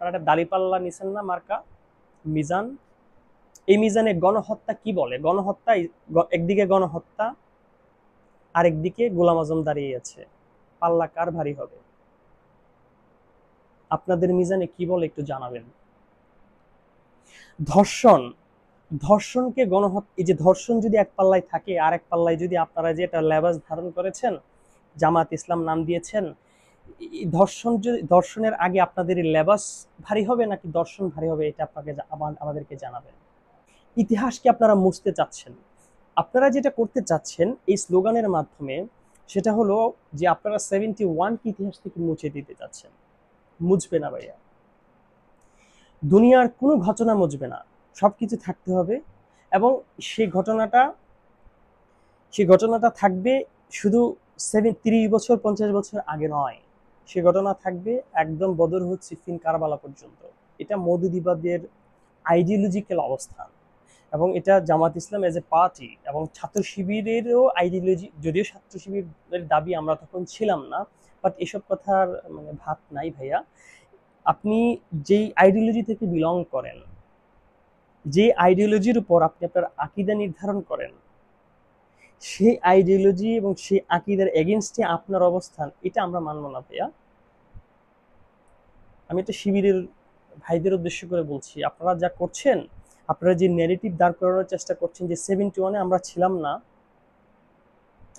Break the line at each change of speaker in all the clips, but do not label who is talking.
আপনারা একটা দাঁড়িপাল্লা নিছেন না মার্কা, মিজান। এই মিজানে গণহত্যা কি বলে? গণহত্যা একদিকে গণহত্যা, আরেকদিকে গোলাম আজম দাঁড়িয়ে আছে। পাল্লা কার ভারী হবে? আপনাদের মিজানে কি বলে একটু জানাবেন। ধর্ষণ, ধর্ষণকে গণহত্যা, এই যে ধর্ষণ যদি এক পাল্লায় থাকে, আর এক পাল্লায় যদি আপনারা যে এটা লেবাস ধারণ করেছেন, জামাত ইসলাম নাম দিয়েছেন, ধর্ষণ যদি, ধর্ষণের আগে আপনাদের এই লেবাস ভারী হবে নাকি দর্শন ভারী হবে, এটা আপনাকে আমাদেরকে জানাবেন। ইতিহাসকে আপনারা মুছতে চাচ্ছেন। আপনারা যেটা করতে চাচ্ছেন এই স্লোগানের মাধ্যমে, সেটা হলো যে আপনারা 71 কি ইতিহাস থেকে মুছে দিতে চাচ্ছেন। মুছবে না ভাইয়া, দুনিয়ার কোনো ঘটনা মুছবে না, সবকিছু থাকতে হবে। এবং সেই ঘটনাটা সেই ঘটনাটা থাকবে শুধু 30 বছর 50 বছর আগে নয়, সে ঘটনা থাকবে একদম বদরহুদ, সিফিন, কারবালা পর্যন্ত। এটা মৌদুদিবাদের আইডিওলজিক্যাল অবস্থান, এবং এটা জামাত ইসলাম এজ এ পার্টি এবং ছাত্র শিবিরেরও আইডিওলজি। যদিও ছাত্র শিবিরের দাবি আমরা তখন ছিলাম না, বাট এসব কথার মানে ভাত নাই ভাইয়া। আপনি যেই আইডিওলজি থেকে বিলং করেন, যে আইডিওলজির উপর আপনি আপনার আকীদা নির্ধারণ করেন, সেই আইডিওলজি এবং সেই আকীদার এগেনস্টে আপনার অবস্থান, এটা আমরা মানব না ভাইয়া। আমি এটা শিবিরের ভাইদের উদ্দেশ্য করে বলছি, আপনারা যা করছেন, আপনারা যে ন্যারেটিভ দাঁড় করানোর চেষ্টা করছেন যে 71-এ আমরা ছিলাম না,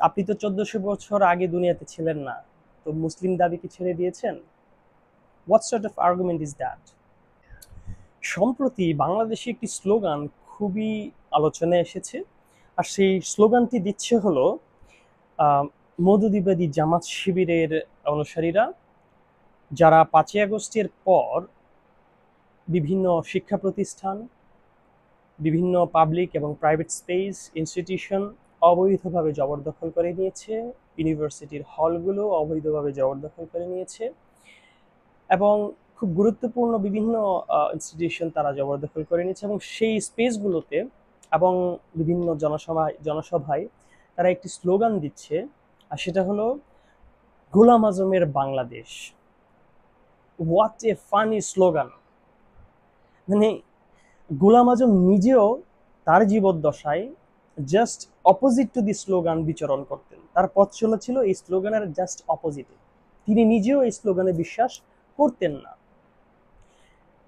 আপনি তো 1400 বছর আগে দুনিয়াতে ছিলেন না, তো মুসলিম দাবি কি ছেড়ে দিয়েছেন? What sort of argument is that? সম্প্রতি বাংলাদেশে একটি স্লোগান খুবই আলোচনায় এসেছে, আর সেই স্লোগানটি দিচ্ছে হলো মৌদুদিবাদী জামাত শিবিরের অনুসারীরা, যারা 5ই আগস্টের পর বিভিন্ন শিক্ষা প্রতিষ্ঠান, বিভিন্ন পাবলিক এবং প্রাইভেট স্পেস, ইনস্টিটিউশন অবৈধভাবে জবরদখল করে নিয়েছে, ইউনিভার্সিটির হলগুলো অবৈধভাবে জবরদখল করে নিয়েছে, এবং খুব গুরুত্বপূর্ণ বিভিন্ন ইনস্টিটিউশন তারা জবরদখল করে নিয়েছে, এবং সেই স্পেসগুলোতে এবং বিভিন্ন জনসভায় তারা একটি স্লোগান দিচ্ছে, আর সেটা হলো গোলাম আজমের Bangladesh. What a funny slogan! মানে গোলাম আজম নিজেও তার জীবদ্দশায় just opposite to the slogan বিচরণ করতেন, তার পথ চলা ছিল এই স্লোগানের জাস্ট অপোজিটে। তিনি নিজেও এই স্লোগানে বিশ্বাস করতেন না।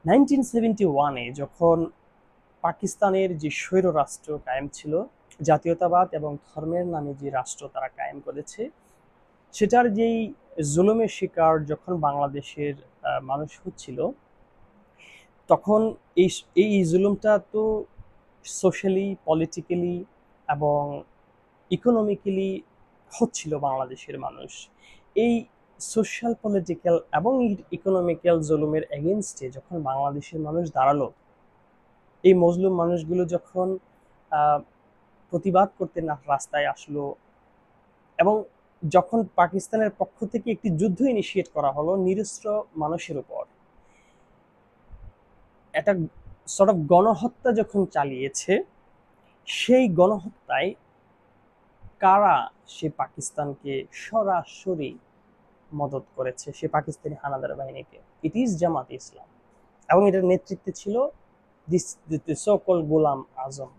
1971-এ যখন পাকিস্তানের যে স্বৈর রাষ্ট্র কায়েম ছিল, জাতীয়তাবাদ এবং ধর্মের নামে যে রাষ্ট্র তারা কায়েম করেছে, সেটার যেই জুলুমের শিকার যখন বাংলাদেশের মানুষ হচ্ছিল, তখন এই এই জুলুমটা তো সোশ্যালি, পলিটিক্যালি এবং ইকোনমিক্যালি হচ্ছিল বাংলাদেশের মানুষ। এই সোশ্যাল, পলিটিক্যাল এবং ইকোনমিক্যাল জুলুমের এগেনস্টে যখন বাংলাদেশের মানুষ দাঁড়ালো, এই মজলুম মানুষগুলো যখন প্রতিবাদ করতে না রাস্তায় আসলো, এবং যখন পাকিস্তানের পক্ষ থেকে একটি যুদ্ধ ইনিশিয়েট করা হলো নিরস্ত্র মানুষের উপর, একটা সর্ট অফ গণহত্যা যখন চালিয়েছে, সেই গণহত্যায় কারা সে পাকিস্তানকে সরাসরি মদত করেছে, সে পাকিস্তানি হানাদার বাহিনীকে? ইট ইজ জামাত ইসলাম, এবং এটার নেতৃত্বে ছিল দিস সো-কল্ড গোলাম আজম।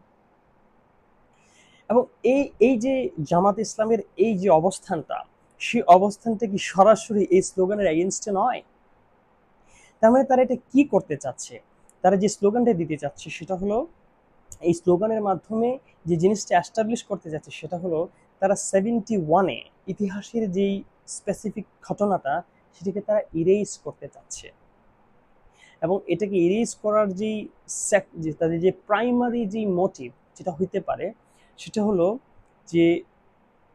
এবং এই এই যে জামাত ইসলামের এই যে অবস্থানটা, সেই অবস্থানটা কি সরাসরি এই স্লোগানের এগেনস্টে নয়? তার মানে তারা এটা কি করতে চাচ্ছে? তারা যে স্লোগানটা দিতে চাচ্ছে সেটা হলো, এই স্লোগানের মাধ্যমে যে জিনিসটা এস্টাবলিশ করতে যাচ্ছে সেটা হলো, তারা 71-এ ইতিহাসের যেই স্পেসিফিক ঘটনাটা, সেটাকে তারা ইরেজ করতে চাচ্ছে। এবং এটাকে ইরেজ করার যে তাদের যে প্রাইমারি যে মোটিভ যেটা হইতে পারে, সেটা হলো যে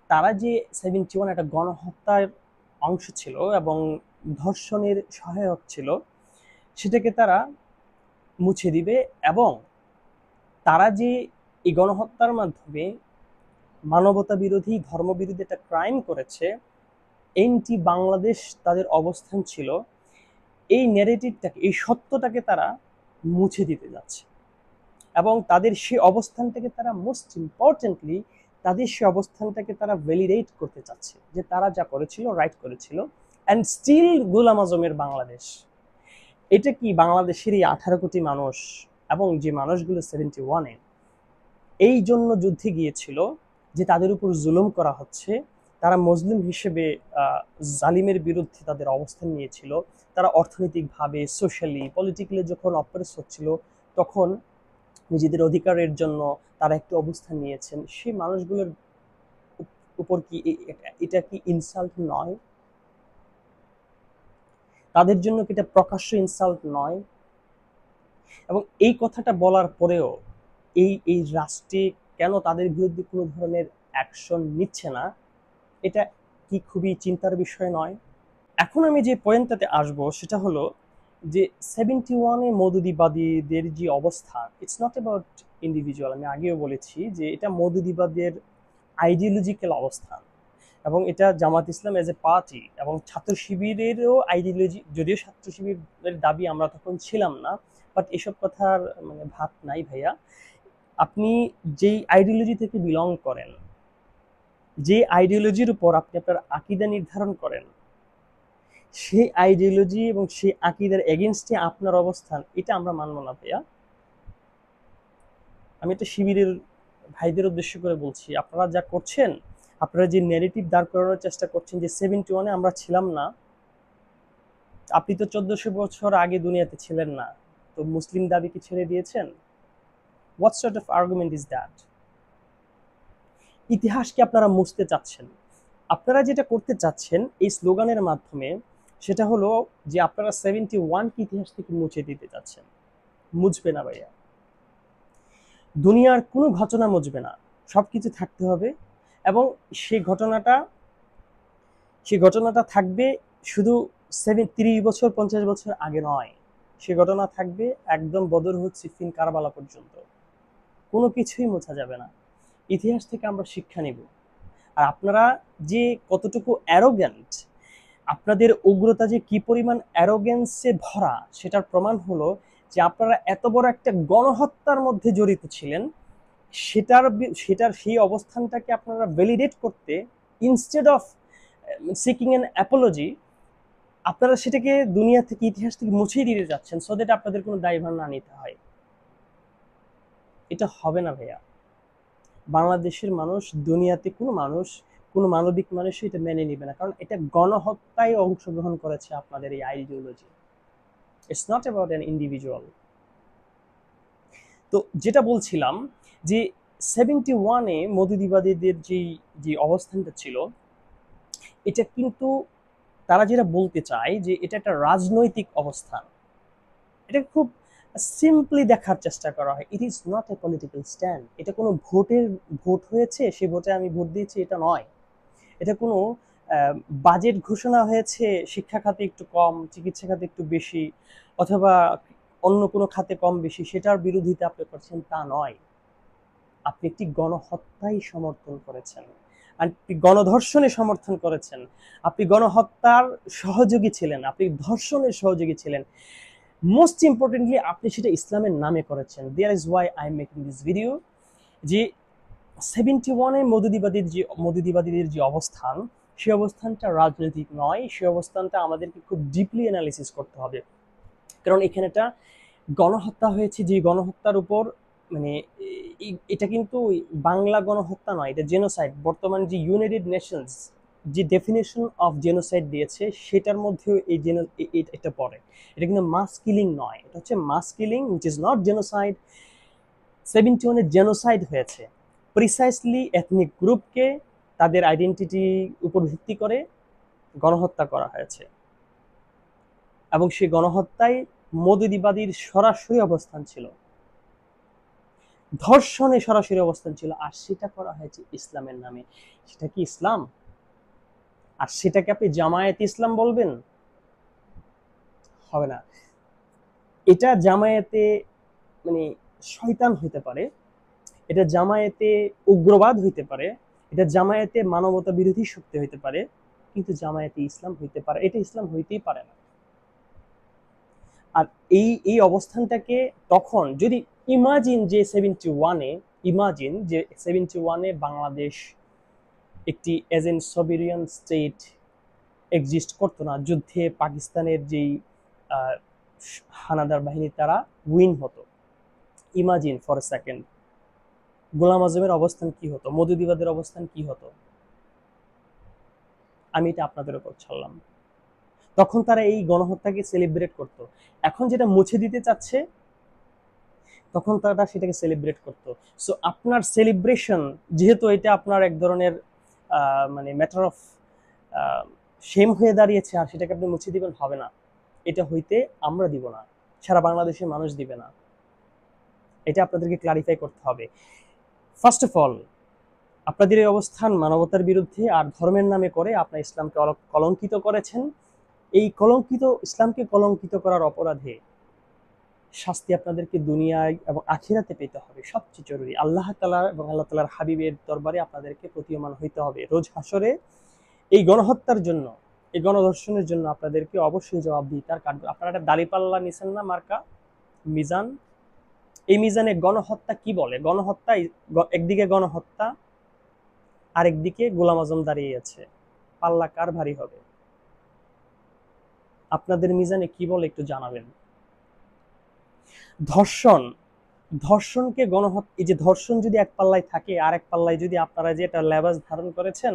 তারা যে 71 একটা গণহত্যার অংশ ছিল এবং ধর্ষণের সহায়ক ছিল, সেটাকে তারা মুছে দিবে, এবং তারা যে এই গণহত্যার মাধ্যমে মানবতা বিরোধী, ধর্মবিরোধী একটা ক্রাইম করেছে, এন্টি বাংলাদেশ তাদের অবস্থান ছিল, এই ন্যারেটিভটাকে, এই সত্যটাকে তারা মুছে দিতে যাচ্ছে। এবং তাদের সেই অবস্থানটাকে তারা, মোস্ট ইম্পর্টেন্টলি, তাদের সেই অবস্থানটাকে তারা ভ্যালিডেট করতে চাচ্ছে যে তারা যা করেছিল রাইট করেছিল, অ্যান্ড স্টিল গোলাম আজমের বাংলাদেশ। এটা কি বাংলাদেশের এই 18 কোটি মানুষ এবং যে মানুষগুলো 71-এ এই জন্য যুদ্ধে গিয়েছিল যে তাদের উপর জুলুম করা হচ্ছে, তারা মুসলিম হিসেবে জালিমের বিরুদ্ধে তাদের অবস্থান নিয়েছিল, তারা অর্থনৈতিকভাবে সোশ্যালি পলিটিক্যালি যখন অপ্রেস হচ্ছিল তখন নিজেদের অধিকারের জন্য তারা একটি অবস্থান নিয়েছেন, সেই মানুষগুলোর উপর কি এটা কি ইনসাল্ট নয়? তাদের জন্য কি এটা প্রকাশ্য ইনসাল্ট নয়? এবং এই কথাটা বলার পরেও এই এই রাষ্ট্রে কেন তাদের বিরুদ্ধে কোনো ধরনের অ্যাকশন নিচ্ছে না, এটা কি খুবই চিন্তার বিষয় নয়? এখন আমি যে পয়েন্টটাতে আসব সেটা হলো যে 71-এ মৌদুদিবাদীদের যে অবস্থান, ইটস নট অ্যাবাউট ইন্ডিভিজুয়াল। আমি আগেও বলেছি যে এটা মৌদুদিবাদের আইডিওলজিক্যাল অবস্থান, এবং এটা জামাত ইসলাম এজ এ পার্টি এবং ছাত্র শিবিরেরও আইডিওলজি, যদিও ছাত্র শিবিরের দাবি আমরা তখন ছিলাম না, বাট এসব কথার মানে ভাত নাই ভাইয়া। আপনি যেই আইডিওলজি থেকে বিলং করেন, যে আইডিওলজির উপর আপনি আপনার আকীদা নির্ধারণ করেন, সেই আইডিওলজি এবং সেই আকীদার এগেনস্টে আপনার অবস্থান, এটা আমরা মানব না ভাইয়া। আমি এটা শিবিরের ভাইদের উদ্দেশ্য করে বলছি, আপনারা যা করছেন, আপনারা যে ন্যারেটিভ দাঁড় করানোর চেষ্টা করছেন যে 71-এ আমরা ছিলাম না, আপনি তো 1400 বছর আগে দুনিয়াতে ছিলেন না, তো মুসলিম দাবি কি ছেড়ে দিয়েছেন? What sort of argument is that? ইতিহাসকে আপনারা মুছতে চাচ্ছেন। আপনারা যেটা করতে চাচ্ছেন এই স্লোগানের মাধ্যমে, সেটা হলো যে আপনারা 71-কে ইতিহাস থেকে মুছে দিতে চাচ্ছেন। মুছবে না ভাইয়া, দুনিয়ার কোনো ঘটনা মুছবে না, সবকিছু থাকতে হবে। এবং সেই ঘটনাটা থাকবে শুধু 30 বছর 50 বছর আগে নয়, সে ঘটনা থাকবে একদম বদর সিফিন কারবালা পর্যন্ত। কোনো কিছুই মোছা যাবে না। ইতিহাস থেকে আমরা শিক্ষা নিব। আর আপনারা যে কতটুকু অ্যারোগ্যান্ট, আপনাদের উগ্রতা যে কি পরিমাণ অ্যারোগেন্সে ভরা, সেটার প্রমাণ হলো যে আপনারা এত বড় একটা গণহত্যার মধ্যে জড়িত ছিলেন, সেটার সেই অবস্থানটাকে আপনারা ভ্যালিডেট করতে, instead of seeking an Apology, আপনারা সেটাকে দুনিয়া থেকে, ইতিহাস থেকে মুছিয়ে দিতে যাচ্ছেন, সো দ্যাট আপনাদের কোনো দায়ভার না নিতে হয়। এটা হবে না ভাইয়া। বাংলাদেশের মানুষ, দুনিয়াতে কোনো মানবিক মানুষ এটা মেনে নিবে না, কারণ এটা গণহত্যায় অংশগ্রহণ করেছে আপনাদের এই ideology. It's not about an individual. তো যেটা বলছিলাম যে 71-এ মৌদুদিবাদীদের যে অবস্থানটা ছিল, এটা কিন্তু তারা যেটা বলতে চায় যে এটা একটা রাজনৈতিক অবস্থান। এটা খুব সিম্পলি দেখার চেষ্টা করা হয়। It is not a political stand. এটা কোনো ভোট হয়েছে, সে ভোটে আমি ভোট দিয়েছি, এটা নয়। এটা কোনো বাজেট ঘোষণা হয়েছে, শিক্ষা খাতে একটু কম, চিকিৎসা খাতে একটু বেশি, অথবা অন্য কোনো খাতে কম বেশি, সেটার বিরোধিতা আপনি করছেন, তা নয়। আপনি একটি গণহত্যাই সমর্থন করেছেন, আপনি গণধর্ষণে সমর্থন করেছেন, আপনি গণহত্যার সহযোগী ছিলেন, আপনি ধর্ষণের সহযোগী ছিলেন। মোস্ট ইম্পর্টেন্টলি আপনি সেটা ইসলামের নামে করেছেন। There is why I am making this video. যে 71-এ মৌদুদিবাদীদের যে অবস্থান, সে অবস্থানটা রাজনৈতিক নয়, সে অবস্থানটা আমাদেরকে খুব ডিপলি অ্যানালিসিস করতে হবে। কারণ এখানে একটা গণহত্যা হয়েছে, যে গণহত্যার উপর মানে এটা কিন্তু বাংলা গণহত্যা নয়, এটা জেনোসাইড। বর্তমান যে ইউনাইটেড নেশনস যে ডেফিনেশন অফ জেনোসাইড দিয়েছে, সেটার মধ্যেও এটা পড়ে। এটা কিন্তু মাস কিলিং নয়, এটা হচ্ছে mass killing which is not genocide. 71-এ জেনোসাইড হয়েছে, প্রিসাইসলি এথনিক গ্রুপকে তাদের আইডেন্টিটি উপর ভিত্তি করে গণহত্যা করা হয়েছে, এবং সেই গণহত্যায় মৌদুদিবাদীর সরাসরি অবস্থান ছিল, ধর্ষণে সরাসরি অবস্থান ছিল, আর সেটা করা হয়েছে ইসলামের নামে। সেটা কি ইসলাম? আর সেটাকে আপনি জামায়াতে ইসলাম বলবেন? হবে না। এটা জামায়াতে মানে শয়তান হইতে পারে, এটা জামায়াতে উগ্রবাদ হইতে পারে, এটা জামায়াতে মানবতা বিরোধী শক্তি হইতে পারে, কিন্তু জামায়াতে ইসলাম হইতে পারে, এটা ইসলাম হইতেই পারে না। আর এই অবস্থানটাকে তখন যদি ইমাজিন যে 71-এ বাংলাদেশ একটি এজেন্ট সবেরিয়ান স্টেট এক্সিস্ট করতো না, যুদ্ধে পাকিস্তানের যেই হানাদার বাহিনী তারা উইন হতো। ইমাজিন ফর এ সেকেন্ড গোলাম আজমের অবস্থান কি হতো, মওদুদিবাদের অবস্থান কি হতো। আমি এটা আপনাদের উপর ছাড়লাম। তখন তারা এই গণহত্যাকে সেলিব্রেট করত। এখন যেটা মুছে দিতে চাচ্ছে, তখন তারা সেটাকে সেলিব্রেট করত। সো আপনার সেলিব্রেশন, যেহেতু এটা আপনার এক ধরনের মানে ম্যাটার অফ শেম হয়ে দাঁড়িয়েছে, আর সেটাকে আপনি মুছে দিবেন, হবে না। এটা হইতে আমরা দিব না, সারা বাংলাদেশের মানুষ দিবে না। এটা আপনাদেরকে ক্লারিফাই করতে হবে। ফার্স্ট অফ অল, আপনাদের এই অবস্থান মানবতার বিরুদ্ধে, আর ধর্মের নামে করে আপনার ইসলামকে কলঙ্কিত করেছেন। এই ইসলামকে কলঙ্কিত করার অপরাধে শাস্তি আপনাদেরকে দুনিয়ায় এবং আখিরাতে পেতে হবে। সবচেয়ে জরুরি আল্লাহ তাআলা এবং আল্লাহ তাআলার হাবিবের দরবারে আপনাদেরকে প্রতীয়মান হইতে হবে। রোজ হাসরে এই গণহত্যার জন্য, এই গণধর্ষণের জন্য আপনাদেরকে অবশ্যই জবাবদিহিতার কাঠগড়ায়। আপনারা একটা দাঁড়িপাল্লা নিছেন না, মার্কা, মিজান। এই মিজানে গণহত্যা কি বলে? গণহত্যা, একদিকে গণহত্যা, আরেকদিকে গোলাম আজম দাঁড়িয়ে আছে। পাল্লা কার ভারী হবে? আপনাদের মিজানে কি বলে একটু জানাবেন। ধর্ষণকে গণহত্যা, এই যে ধর্ষণ যদি এক পাল্লায় থাকে, আর এক পাল্লায় যদি আপনারা যে এটা লেবাস ধারণ করেছেন,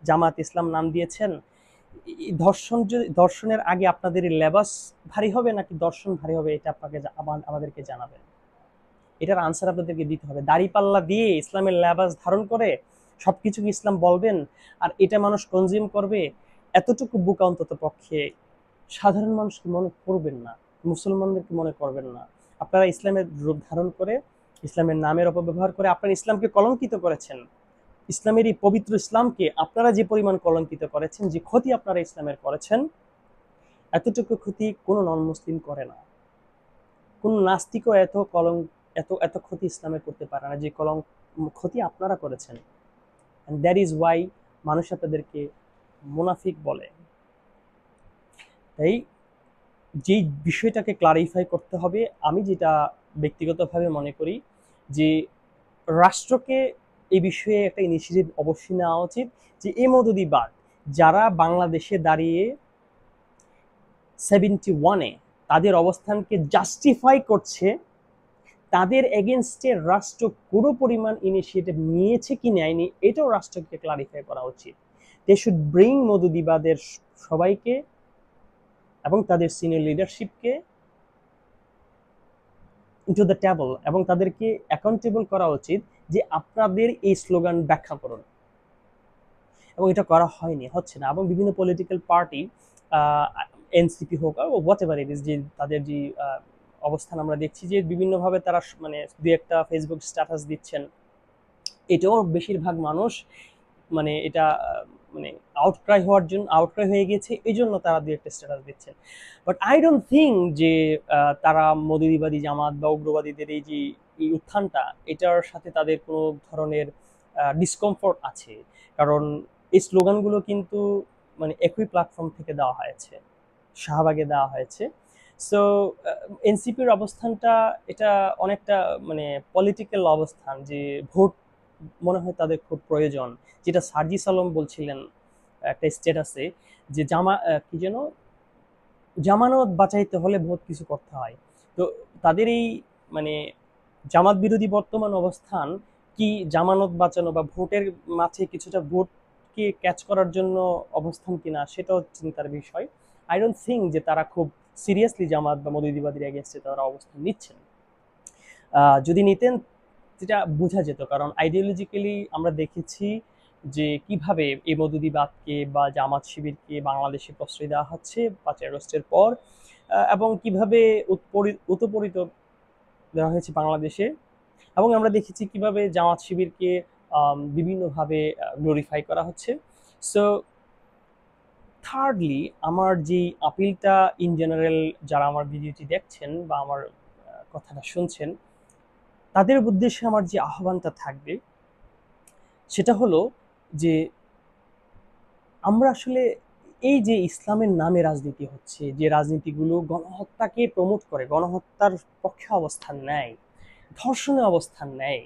জামাত ইসলাম নাম দিয়েছেন, ধর্ষণের আগে আপনাদের লেবাস ভারী হবে নাকি দর্শন ভারী হবে? এটা আপনাকে আমাদেরকে জানাবেন। এটার আনসার আপনাদেরকে দিতে হবে। দাড়িপাল্লা দিয়ে ইসলামের লেবাস ধারণ করে সবকিছু ইসলাম বলবেন, আর এটা মানুষ কনজিউম করবে, এতটুকু বুক অন্তত পক্ষে সাধারণ মানুষকে মনে করবেন না, মুসলমানদেরকে মনে করবেন না। আপনারা ইসলামের রূপ ধারণ করে, ইসলামের নামের অপব্যবহার করে আপনারা ইসলামকে কলঙ্কিত করেছেন। ইসলামের এই পবিত্র ইসলামকে আপনারা যে পরিমাণ কলঙ্কিত করেছেন, যে ক্ষতি আপনারা ইসলামের করেছেন, এতটুকু ক্ষতি কোনো নন মুসলিম করে না। কোন নাস্তিকও এত ক্ষতি ইসলামের করতে পারে না, যে ক্ষতি আপনারা করেছেন। and that is why মানুষ আপনাদেরকে মুনাফিক বলে। তাই যে বিষয়টাকে ক্লারিফাই করতে হবে, আমি যেটা ব্যক্তিগতভাবে মনে করি যে রাষ্ট্রকে এই বিষয়ে একটা ইনিশিয়েটিভ অবশ্যই নেওয়া উচিত, যে এই মওদুদিবাদ যারা বাংলাদেশে দাঁড়িয়ে 71-এ তাদের অবস্থানকে জাস্টিফাই করছে, তাদের এগেনস্টে রাষ্ট্র কোনো পরিমাণ ইনিশিয়েটিভ নিয়েছে কি নেয়নি, এটাও রাষ্ট্রকে ক্লারিফাই করা উচিত। দে শুড ব্রিং মওদুদিবাদের সবাইকে এবং তাদের সিনিয়র লিডারশিপকে ইনটু দ্য টেবল, এবং তাদেরকে অ্যাকাউন্টেবল করা উচিত যে আপনাদের এই স্লোগান ব্যাখ্যা করুন। এবং এটা করা হয়নি, হচ্ছে না। এবং বিভিন্ন পলিটিক্যাল পার্টি, এনসিপি হোক হোয়াট এভার ইট ইজ, যে তাদের যে অবস্থান আমরা দেখছি যে বিভিন্নভাবে তারা মানে দুই একটা ফেসবুক স্ট্যাটাস দিচ্ছেন, এটাও বেশিরভাগ মানুষ মানে এটা মানে আউটক্রাই হয়ে গেছে, এই জন্য তারা দুই একটা স্ট্যাটাস দিচ্ছেন। বাট আই ডোন্ট থিঙ্ক যে তারা মওদুদিবাদী জামাত বা উগ্রবাদীদের এই যে এই উত্থানটা, এটার সাথে তাদের কোনো ধরনের ডিসকমফোর্ট আছে। কারণ এই স্লোগানগুলো কিন্তু মানে একই প্ল্যাটফর্ম থেকে দেওয়া হয়েছে, শাহবাগে দেওয়া হয়েছে। সো এনসিপির অবস্থানটা এটা অনেকটা মানে পলিটিক্যাল অবস্থান, যে ভোট মনে হয় তাদের খুব প্রয়োজন। যেটা সার্জিস আলম বলছিলেন একটা স্ট্যাটাসে, যে কি যেন, জামানত বাঁচাইতে হলে ভোট কিছু করতে হয়। তো তাদের এই মানে জামাত বিরোধী বর্তমান অবস্থান কি জামানত বাঁচানো বা ভোটের মাঝে কিছুটা ভোটকে ক্যাচ করার জন্য অবস্থান কিনা, সেটাও চিন্তার বিষয়। আই ডোন্ট থিঙ্ক যে তারা খুব সিরিয়াসলি জামাত বা মওদুদিবাদের এগেইনস্টে তারা অবস্থান নিচ্ছেন। যদি নিতেন যেটা বোঝা যেত, কারণ আইডিওলজিক্যালি আমরা দেখেছি যে কিভাবে এই মওদুদিবাদকে বা জামাত শিবিরকে বাংলাদেশে প্রশ্রয় দেওয়া হচ্ছে 5ই আগস্টের পর, এবং কিভাবে উৎপরিত দেওয়া হয়েছে বাংলাদেশে। এবং আমরা দেখেছি কিভাবে জামাত শিবিরকে বিভিন্নভাবে গ্লোরিফাই করা হচ্ছে। সো থার্ডলি, আমার যে আপিলটা ইন জেনারেল যারা আমার ভিডিওটি দেখছেন বা আমার কথাটা শুনছেন, তাদের উদ্দেশ্যে আমার যে আহ্বানটা থাকবে সেটা হলো যে আমরা আসলে এই যে ইসলামের নামে রাজনীতি হচ্ছে, যে রাজনীতিগুলো গণহত্যাকে প্রমোট করে, গণহত্যার পক্ষে অবস্থান নেয়, ধর্ষণে অবস্থান নেয়,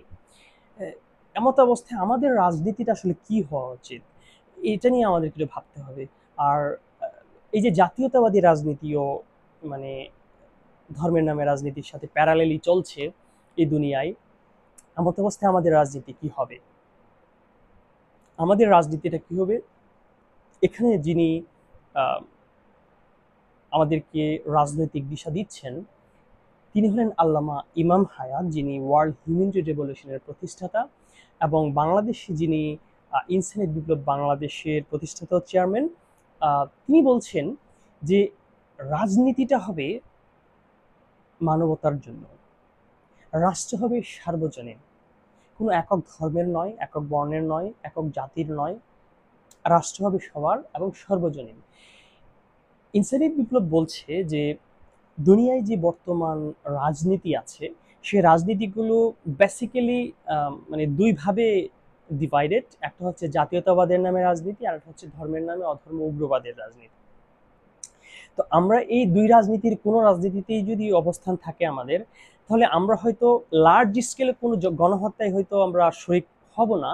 এমত অবস্থায় আমাদের রাজনীতিটা আসলে কি হওয়া উচিত, এটা নিয়ে আমাদের একটু ভাবতে হবে। আর এই যে জাতীয়তাবাদী রাজনীতিও মানে ধর্মের নামে রাজনীতির সাথে প্যারালেলি চলছে এই দুনিয়ায়, এমত অবস্থায় আমাদের রাজনীতি কি হবে? আমাদের রাজনীতিটা কি হবে? এখানে যিনি আমাদেরকে রাজনৈতিক দিশা দিচ্ছেন তিনি হলেন আল্লামা ইমাম হায়াত, যিনি ওয়ার্ল্ড হিউম্যানিটি রেভলিউশনের প্রতিষ্ঠাতা, এবং বাংলাদেশে যিনি ইনসানিয়ত বিপ্লব বাংলাদেশের প্রতিষ্ঠাতা চেয়ারম্যান। তিনি বলছেন যে রাজনীতিটা হবে মানবতার জন্য, রাষ্ট্র হবে সার্বজনীন, কোনো একক ধর্মের নয়, একক বর্ণের নয়, একক জাতির নয়, রাষ্ট্র হবে সবার এবং সর্বজনীন। ইনসানিয়ত বিপ্লব বলছে যে দুনিয়ায় যে বর্তমান রাজনীতি আছে সে রাজনীতিগুলো বেসিক্যালি মানে দুইভাবে ডিভাইডেড। একটা হচ্ছে জাতীয়তাবাদের নামে রাজনীতি, আর একটা হচ্ছে ধর্মের নামে অধর্ম উগ্রবাদের রাজনীতি। তো আমরা এই দুই রাজনীতির কোনো রাজনীতিতেই যদি অবস্থান থাকে আমাদের, তাহলে আমরা হয়তো লার্জ স্কেলে কোনো গণহত্যায় হয়তো আমরা শরিক হব না,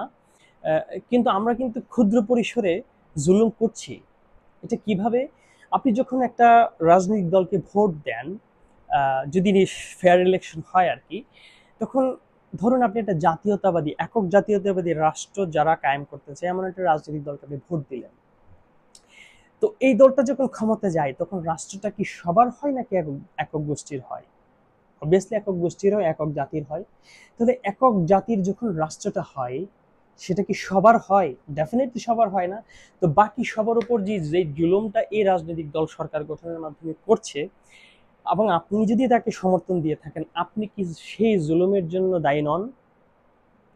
কিন্তু আমরা কিন্তু ক্ষুদ্র পরিসরে জুলুম করছি। এটা কিভাবে? আপনি যখন একটা রাজনৈতিক দলকে ভোট দেন, যদি ফেয়ার ইলেকশন হয় আর কি, তখন ধরুন আপনি একটা জাতীয়তাবাদী, একক জাতীয়তাবাদী রাষ্ট্র যারা কায়েম করতে চায় এমন একটা রাজনৈতিক দলকে আপনি ভোট দিলেন। তো এই দলটা যখন ক্ষমতা যায় তখন রাষ্ট্রটা কি সবার হয় নাকি একক গোষ্ঠীর হয়? অবভিয়াসলি একক গোষ্ঠীর হয়, একক জাতির হয়। তাহলে একক জাতির যখন রাষ্ট্রটা হয় সেটা কি সবার হয়? ডেফিনেটলি সবার হয় না। তো বাকি সবার উপর যে জুলুমটা এই রাজনৈতিক দল সরকার গঠনের মাধ্যমে করছে, এবং আপনি যদি তাকে সমর্থন দিয়ে থাকেন, আপনি কি সেই জুলুমের জন্য দায়ী নন?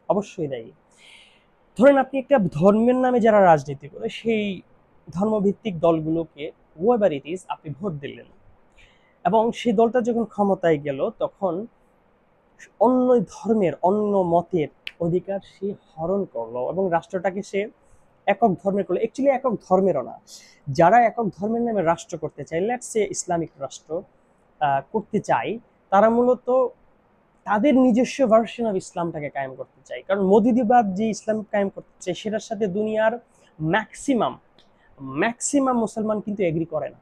অবশ্যই দায়ী। ধরেন আপনি একটা ধর্মের নামে যারা রাজনীতি করে সেই ধর্মভিত্তিক দলগুলোকে হোয়েভার ইট ইজ আপনি ভোট দিলেন, এবং সেই দলটা যখন ক্ষমতায় গেল তখন অন্য ধর্মের, অন্য মতের অধিকার সে হরণ করলো এবং রাষ্ট্রটাকে সে একক ধর্মের করলো। অ্যাকচুয়ালি একক ধর্মেরও না, যারা একক ধর্মের নামে রাষ্ট্র করতে চায়, লেটস সে ইসলামিক রাষ্ট্র করতে চায়, তারা মূলত তাদের নিজস্ব ভার্সন অফ ইসলামটাকে কায়েম করতে চায়। কারণ মৌদুদিবাদ যে ইসলাম কায়েম করতে চায় সেটার সাথে দুনিয়ার ম্যাক্সিমাম মুসলমান কিন্তু এগ্রি করে না,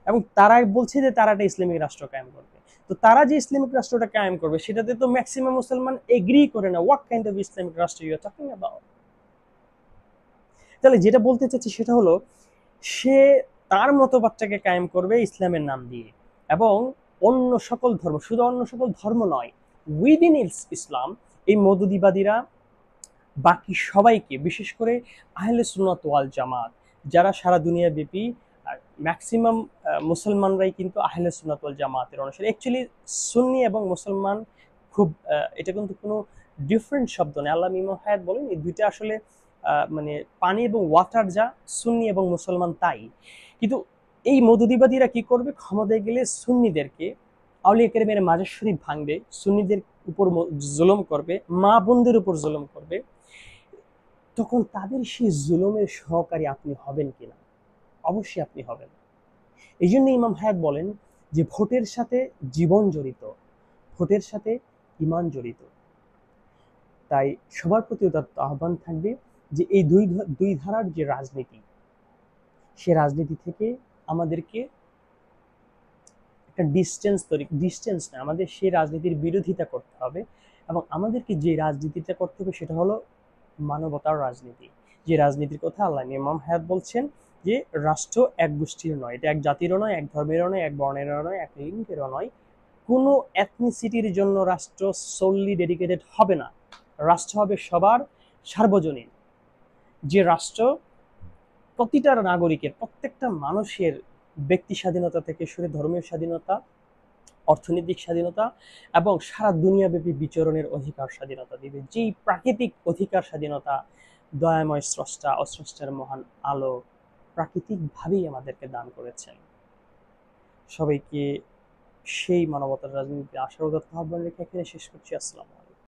এবং তারাই বলছে যে তারা একটা ইসলামিক রাষ্ট্র কায়েম করবে। তো তারা যে ইসলামিক রাষ্ট্রটা কায়েম করবে সেটাতে তো ম্যাক্সিমাম মুসলমান এগ্রি করে না। হোয়াট কাইন্ড অফ ইসলামিক রাষ্ট্র ইউ আর টকিং অ্যাবাউট? তাহলে যেটা বলতে চাচ্ছি সেটা হলো, সে তার মতবাদটাকে কায়েম করবে ইসলামের নাম দিয়ে, এবং অন্য সকল ধর্ম, শুধু অন্য সকল ধর্ম নয়, উইদিন ইসলাম এই মওদুদিবাদীরা বাকি সবাইকে, বিশেষ করে আহলে সুন্নাত ওয়াল জামাত যারা সারা দুনিয়া ব্যাপী ম্যাক্সিমাম মুসলমানরাই কিন্তু আহলে সুন্নাত ওয়াল জামাতের অনুসারী। অ্যাকচুয়ালি সুন্নি এবং মুসলমান খুব এটা কিন্তু কোনো ডিফারেন্ট শব্দ নেই। আল্লাহ ইমাম হায়াত বলেন এই দুইটা আসলে মানে পানি এবং ওয়াটার, যা সুন্নি এবং মুসলমান তাই। কিন্তু এই মওদুদিবাদীরা কি করবে? ক্ষমতায় গেলে সুন্নিদেরকে, আউলিয়া কেরামের মাজার শরীফ ভাঙবে, সুন্নিদের উপর জুলুম করবে, মা বোনদের উপর জুলুম করবে। তখন তাদের সেই জুলুমের সহকারী আপনি হবেন কিনা? অবশ্যই আপনি হবেন। এই জন্য ইমাম হায়াত বলেন যে ভোটের সাথে জীবন জড়িত, ভোটের সাথে ইমান জড়িত। তাই সবার প্রতি আহ্বান থাকবে যে এই দুই ধারার যে রাজনীতি, সে রাজনীতি থেকে আমাদেরকে একটা ডিস্টেন্স না, আমাদের সেই রাজনীতির বিরোধিতা করতে হবে, এবং আমাদেরকে যে রাজনীতিটা করতে হবে সেটা হলো মানবতার রাজনীতি। যে রাজনীতির কথা আল্লাহ ইমাম হায়াত বলছেন যে রাষ্ট্র এক গোষ্ঠীর নয়, এটা এক জাতিরও নয়, এক ধর্মেরও নয়, এক বর্ণেরও নয়, এক লিঙ্গেরও নয়, কোনো এথনিসিটির জন্য রাষ্ট্র সোললি ডেডিকেটেড হবে না। রাষ্ট্র হবে সবার, সার্বজনীন। যে রাষ্ট্র প্রতিটা নাগরিকের, প্রত্যেকটা মানুষের ব্যক্তি স্বাধীনতা থেকে শুরু ধর্মীয় স্বাধীনতা, অর্থনৈতিক স্বাধীনতা এবং সারা দুনিয়াব্যাপী বিচরণের অধিকার স্বাধীনতা দিবে। যেই প্রাকৃতিক অধিকার স্বাধীনতা দয়াময় স্রষ্টা ও স্রষ্টার মহান আলো প্রাকৃতিকভাবেই আমাদেরকে দান করেছেন। সবাইকে সেই মানবতার রাজনীতিতে আশার উদাত্ত আহ্বান রেখে এখানে শেষ করছি। আসসালামু আলাইকুম।